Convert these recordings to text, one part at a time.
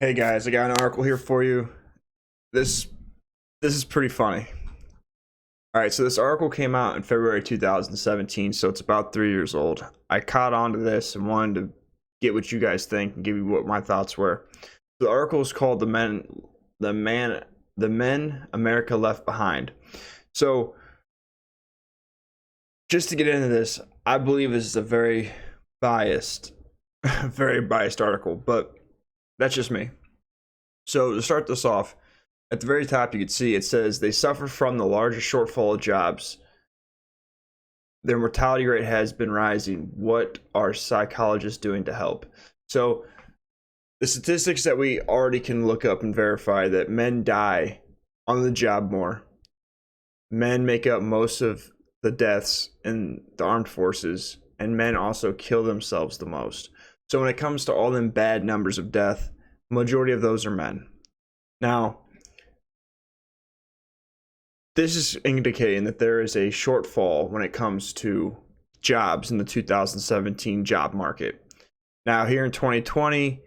Hey guys, I got an article here for you. This this is pretty funny. All right, so this article came out in February 2017, so it's about 3 years old. I caught on to this and wanted to get what you guys think and give you what my thoughts were. The article is called "The Men America Left Behind." So, just to get into this, I believe this is a very biased, very biased article, but that's just me. So to start this off, at the very top, you can see it says they suffer from the largest shortfall of jobs. Their mortality rate has been rising. What are psychologists doing to help? So the statistics that we already can look up and verify that men die on the job more. Men make up most of the deaths in the armed forces, and men also kill themselves the most. So when it comes to all them bad numbers of death, majority of those are men. Now, this is indicating that there is a shortfall when it comes to jobs in the 2017 job market. Now, here in 2020,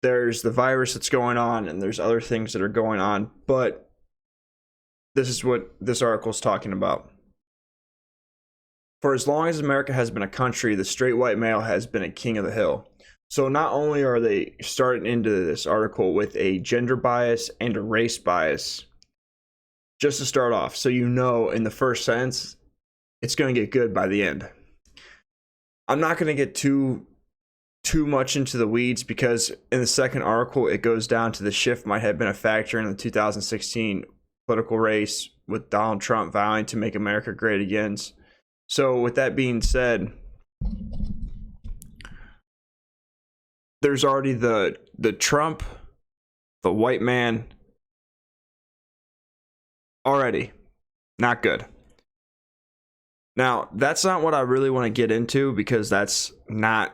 there's the virus that's going on and there's other things that are going on, but this is what this article is talking about. For as long as America has been a country, the straight white male has been a king of the hill. So not only are they starting into this article with a gender bias and a race bias, just to start off, so you know in the first sentence, it's going to get good by the end. I'm not going to get too much into the weeds because in the second article, it goes down to the shift might have been a factor in the 2016 political race with Donald Trump vowing to make America great again. So with that being said, there's already the Trump, the white man, already not good. Now, that's not what I really want to get into because that's not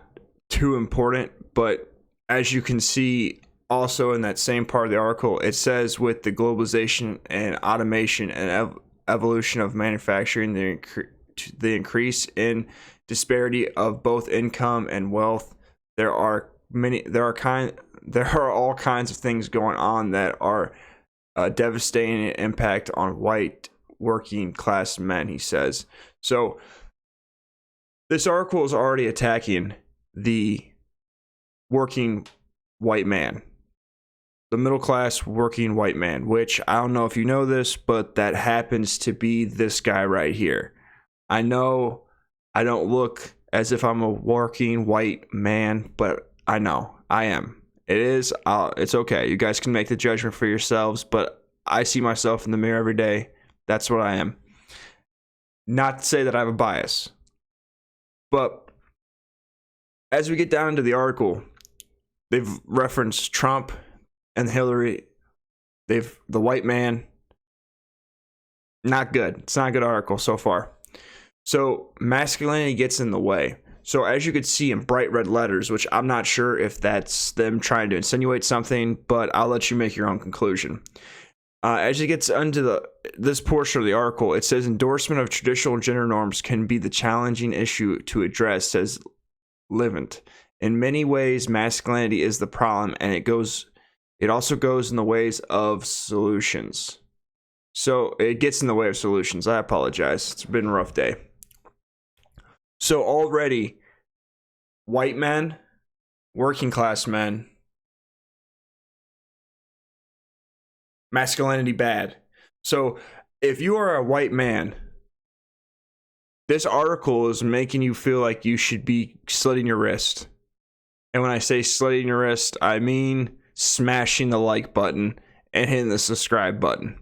too important, but as you can see also in that same part of the article, it says with the globalization and automation and evolution of manufacturing, the increase in disparity of both income and wealth, there are all kinds of things going on that are devastating impact on white working class men, he says. So this article is already attacking the working white man, the middle class working white man, which I don't know if you know this, but that happens to be this guy right here. I know I don't look as if I'm a working white man, but I know I am. It is. It's okay. You guys can make the judgment for yourselves, but I see myself in the mirror every day. That's what I am. Not to say that I have a bias, but as we get down into the article, they've referenced Trump and Hillary. The white man. Not good. It's not a good article so far. So masculinity gets in the way. So as you could see in bright red letters, which I'm not sure if that's them trying to insinuate something, but I'll let you make your own conclusion. As it gets into this portion of the article, it says endorsement of traditional gender norms can be the challenging issue to address, says Livent. In many ways, masculinity is the problem, and it also goes in the ways of solutions. So it gets in the way of solutions. I apologize. It's been a rough day. So already, white men, working class men, masculinity bad. So if you are a white man, this article is making you feel like you should be slitting your wrist. And when I say slitting your wrist, I mean smashing the like button and hitting the subscribe button.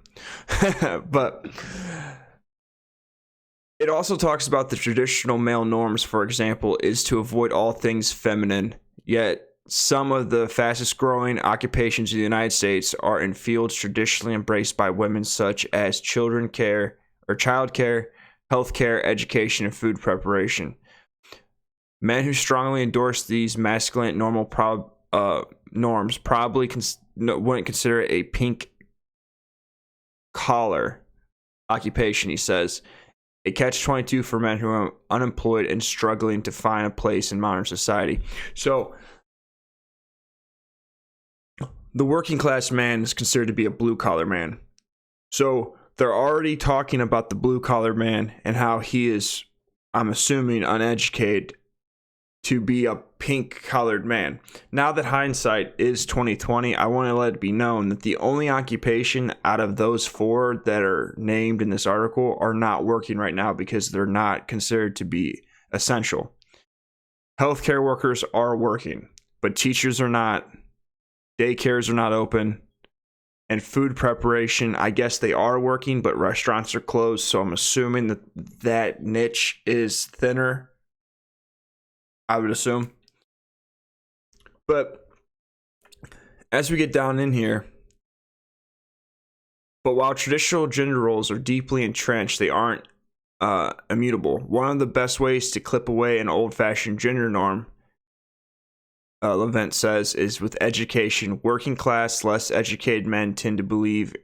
But it also talks about the traditional male norms, for example, is to avoid all things feminine, yet some of the fastest growing occupations in the United States are in fields traditionally embraced by women, such as child care, healthcare, education, and food preparation. Men who strongly endorse these masculine norms probably wouldn't consider it a pink collar occupation, he says. A catch-22 for men who are unemployed and struggling to find a place in modern society. So the working class man is considered to be a blue collar man. So they're already talking about the blue collar man and how he is, I'm assuming, uneducated to be a pink colored man. Now that hindsight is 2020, I want to let it be known that the only occupation out of those 4 that are named in this article are not working right now because they're not considered to be essential. Healthcare workers are working, but teachers are not. Daycares are not open. And food preparation, I guess they are working, but restaurants are closed. So I'm assuming that that niche is thinner, I would assume. But as we get down in here, but while traditional gender roles are deeply entrenched, they aren't immutable. One of the best ways to clip away an old-fashioned gender norm, Levent says, is with education. Working class, less educated men tend to believe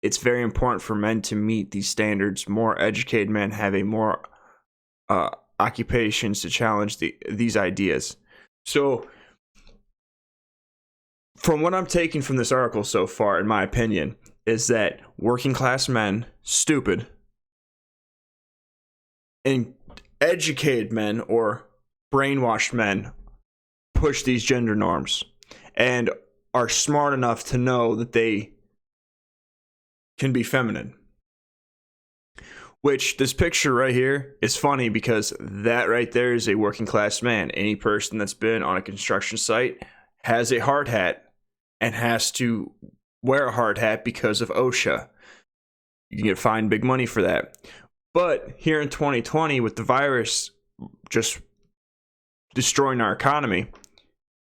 it's very important for men to meet these standards. More educated men have a more occupations to challenge these ideas. So, from what I'm taking from this article so far, in my opinion, is that working class men, stupid, and educated men or brainwashed men push these gender norms and are smart enough to know that they can be feminine. Which, this picture right here is funny because that right there is a working class man. Any person that's been on a construction site has a hard hat and has to wear a hard hat because of OSHA. You can get fined big money for that. But here in 2020, with the virus just destroying our economy,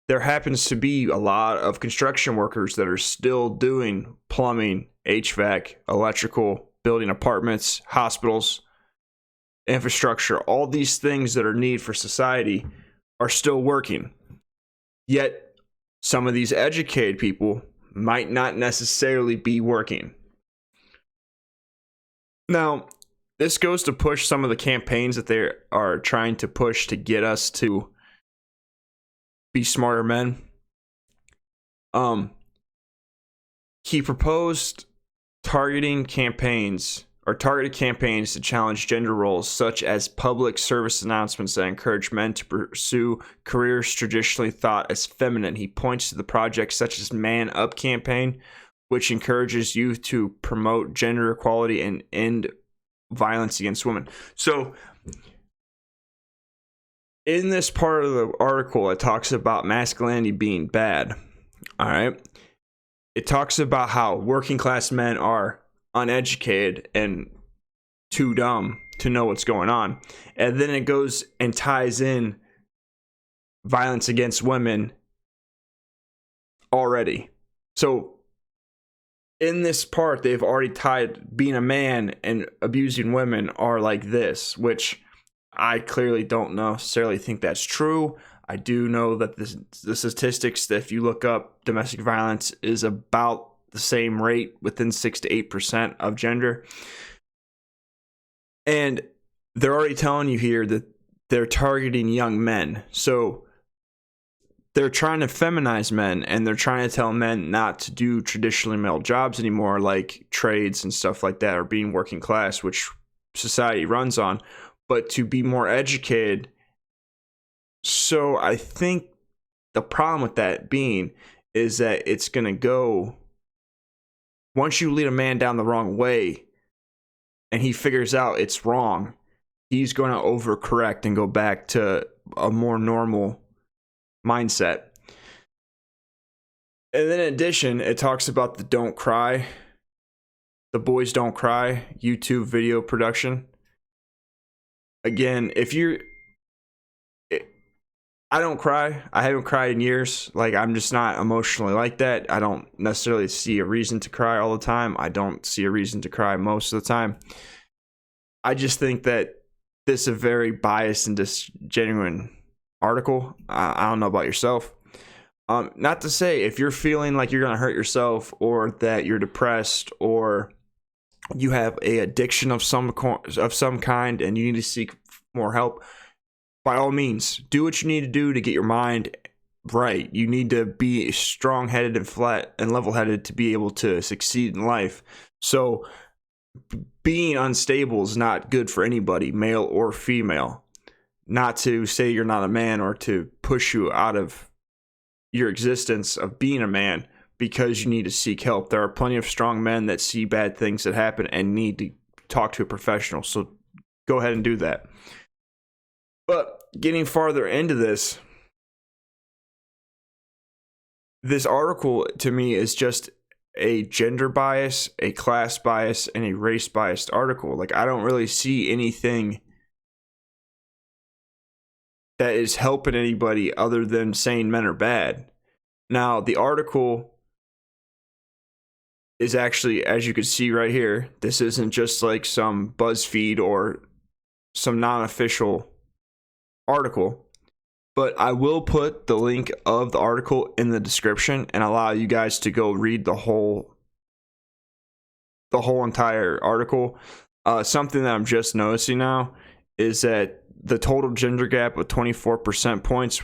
there happens to be a lot of construction workers that are still doing plumbing, HVAC, electrical, building apartments, hospitals, infrastructure. All these things that are needed for society are still working. Yet, some of these educated people might not necessarily be working. Now, this goes to push some of the campaigns that they are trying to push to get us to be smarter men. He proposed targeted campaigns to challenge gender roles, such as public service announcements that encourage men to pursue careers traditionally thought as feminine. He points to the projects such as Man Up campaign, which encourages youth to promote gender equality and end violence against women. So, in this part of the article, it talks about masculinity being bad. All right. It talks about how working class men are uneducated and too dumb to know what's going on. And then it goes and ties in violence against women already. So in this part, they've already tied being a man and abusing women are like this, which I clearly don't necessarily think that's true. I do know that the statistics that if you look up domestic violence is about the same rate within 6 to 8% of gender. And they're already telling you here that they're targeting young men. So they're trying to feminize men, and they're trying to tell men not to do traditionally male jobs anymore, like trades and stuff like that, or being working class, which society runs on, but to be more educated. So I think the problem with that being is that it's going to go, once you lead a man down the wrong way and he figures out it's wrong, he's going to overcorrect and go back to a more normal mindset. And then in addition, it talks about the Don't Cry, the Boys Don't Cry YouTube video production. Again, I don't cry. I haven't cried in years. Like, I'm just not emotionally like that. I don't necessarily see a reason to cry all the time. I don't see a reason to cry most of the time. I just think that this is a very biased and genuine article. I don't know about yourself. Not to say if you're feeling like you're going to hurt yourself, or that you're depressed, or you have a addiction of some kind and you need to seek more help, by all means, do what you need to do to get your mind right. You need to be strong-headed and flat and level-headed to be able to succeed in life. So being unstable is not good for anybody, male or female. Not to say you're not a man or to push you out of your existence of being a man because you need to seek help. There are plenty of strong men that see bad things that happen and need to talk to a professional. So go ahead and do that. But getting farther into this article to me is just a gender bias, a class bias, and a race biased article. Like, I don't really see anything that is helping anybody other than saying men are bad. Now, the article is actually, as you can see right here, this isn't just like some BuzzFeed or some non-official article, but I will put the link of the article in the description and allow you guys to go read the whole entire article. Something that I'm just noticing now is that the total gender gap of 24% points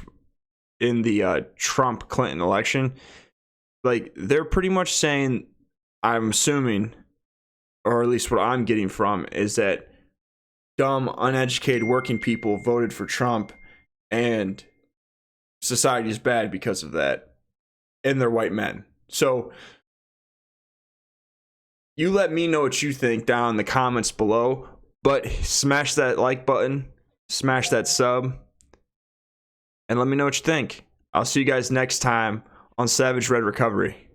in the Trump-Clinton election, like, they're pretty much saying, I'm assuming, or at least what I'm getting from, is that dumb, uneducated working people voted for Trump and society is bad because of that, and they're white men. So you let me know what you think down in the comments below, but smash that like button, smash that sub, and let me know what you think. I'll see you guys next time on Savage Red Recovery.